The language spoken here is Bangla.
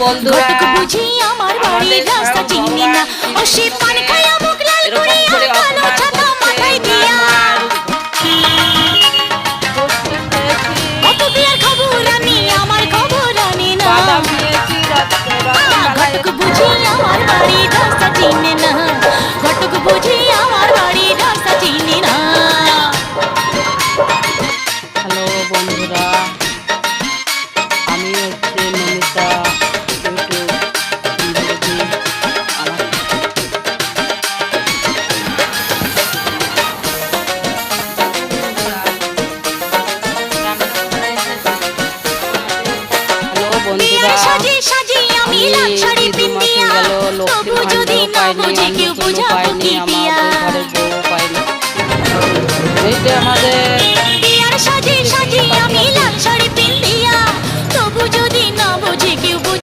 বন্ধুরা ঘটক বুঝি আমার বাড়ির রাস্তা চিনি না, ও সে পান খায়া মুখ লাল করিয়া কালো ছাতা মাথায় দিয়া। কত বিয়ার খবর আনি আমার খবর আনি না, ঘটক বুঝি আমার বাড়ির রাস্তা চিনি না, ঘটক বুঝি আমার বাড়ির রাস্তা চিনি না। হ্যালো বন্ধুরা, আমি হচ্ছে নমিতা ইউটিউব বন্ধুরা সাজে সাজে আমি লাল শাড়ি পিন্দিয়া, তবু যদি না বুঝে কেউ বুঝাবো কি দিয়া। এই যে আমাদের বিয়ার সাজে সাজে আমি লাল শাড়ি পিন্দিয়া,